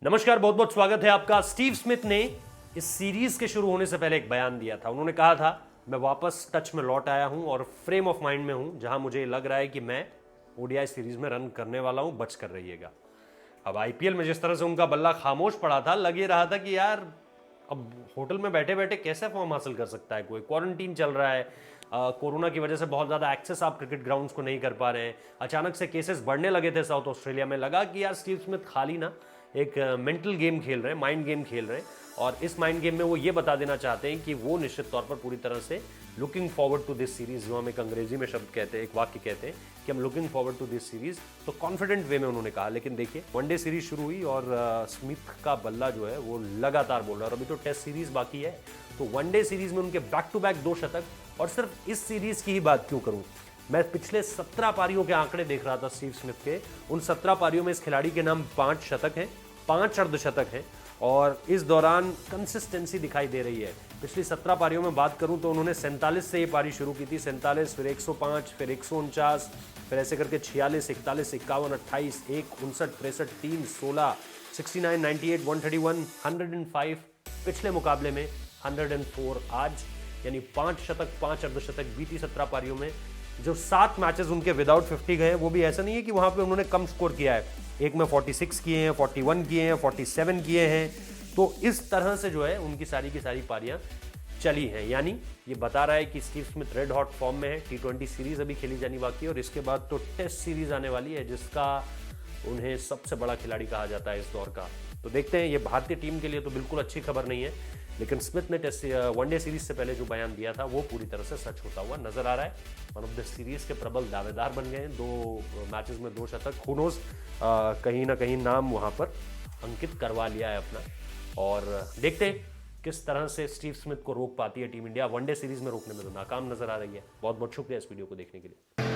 नमस्कार, बहुत बहुत स्वागत है आपका। स्टीव स्मिथ ने इस सीरीज के शुरू होने से पहले एक बयान दिया था। उन्होंने कहा था, मैं वापस टच में लौट आया हूं और फ्रेम ऑफ माइंड में हूं जहां मुझे लग रहा है कि मैं ओडीआई सीरीज में रन करने वाला हूं, बच कर रहिएगा। अब आईपीएल में जिस तरह से उनका बल्ला खामोश पड़ा था, लग ये रहा था कि यार अब होटल में बैठे बैठे कैसे फॉर्म हासिल कर सकता है कोई। क्वारंटीन चल रहा है, कोरोना की वजह से बहुत ज़्यादा एक्सेस आप क्रिकेट ग्राउंड्स को नहीं कर पा रहे हैं। अचानक से केसेस बढ़ने लगे थे साउथ ऑस्ट्रेलिया में। लगा कि यार स्टीव स्मिथ खाली ना एक मेंटल गेम खेल रहे हैं, माइंड गेम खेल रहे हैं, और इस माइंड गेम में वो ये बता देना चाहते हैं कि वो निश्चित तौर पर पूरी तरह से looking forward to this series, जो हम एक अंग्रेजी में शब्द कहते हैं, एक वाक्य कहते हैं कि हम looking forward to this series. तो कॉन्फिडेंट वे में उन्होंने कहा। लेकिन देखिए, वनडे सीरीज शुरू हुई और स्मिथ का बल्ला जो है वो लगातार बोल रहा है, और अभी तो टेस्ट सीरीज बाकी है। तो वनडे सीरीज में उनके बैक टू बैक 2 शतक। और सिर्फ इस सीरीज की ही बात क्यों करूं, मैं पिछले 17 पारियों के आंकड़े देख रहा था स्टीव स्मिथ के। उन 17 पारियों में इस खिलाड़ी के नाम 5 शतक हैं, 5 अर्धशतक हैं, और इस दौरान कंसिस्टेंसी दिखाई दे रही है। पिछली 17 पारियों में बात करूं तो उन्होंने 47 से ये पारी शुरू की थी, 47, फिर 105, फिर 149, फिर ऐसे करके 46, 41, 51, 28, 1, 59, 63, 3, 16, 69, 98, 131, 105, पिछले मुकाबले में 104 आज, यानी 5 शतक, 5 अर्धशतक बीती 17 पारियों में। जो 7 मैचेस उनके विदाउट 50 गए, वो भी ऐसा नहीं है कि वहां पे उन्होंने कम स्कोर किया है। एक में 46 किए हैं, 41 किए हैं, 47 किए हैं। तो इस तरह से जो है उनकी सारी की सारी पारियां चली हैं। यानी ये बता रहा है कि Steve Smith red hot form में है। T20 सीरीज अभी खेली जानी बाकी है, और इसके बाद तो टेस्ट सीरीज आने वाली है, जिसका उन्हें सबसे बड़ा खिलाड़ी कहा जाता है इस दौर का। तो देखते हैं, ये भारतीय टीम के लिए तो बिल्कुल अच्छी खबर नहीं है, लेकिन स्मिथ ने टेस्ट वनडे सीरीज से पहले जो बयान दिया था वो पूरी तरह से सच होता हुआ नजर आ रहा है। वन ऑफ द सीरीज के प्रबल दावेदार बन गए हैं। 2 मैचेस में 2 शतक। हू नोज, कहीं ना कहीं नाम वहां पर अंकित करवा लिया है अपना। और देखते हैं किस तरह से स्टीव स्मिथ को रोक पाती है टीम इंडिया। वनडे सीरीज में रोकने में तो नाकाम नजर आ रही है। बहुत बहुत शुक्रिया इस वीडियो को देखने के लिए।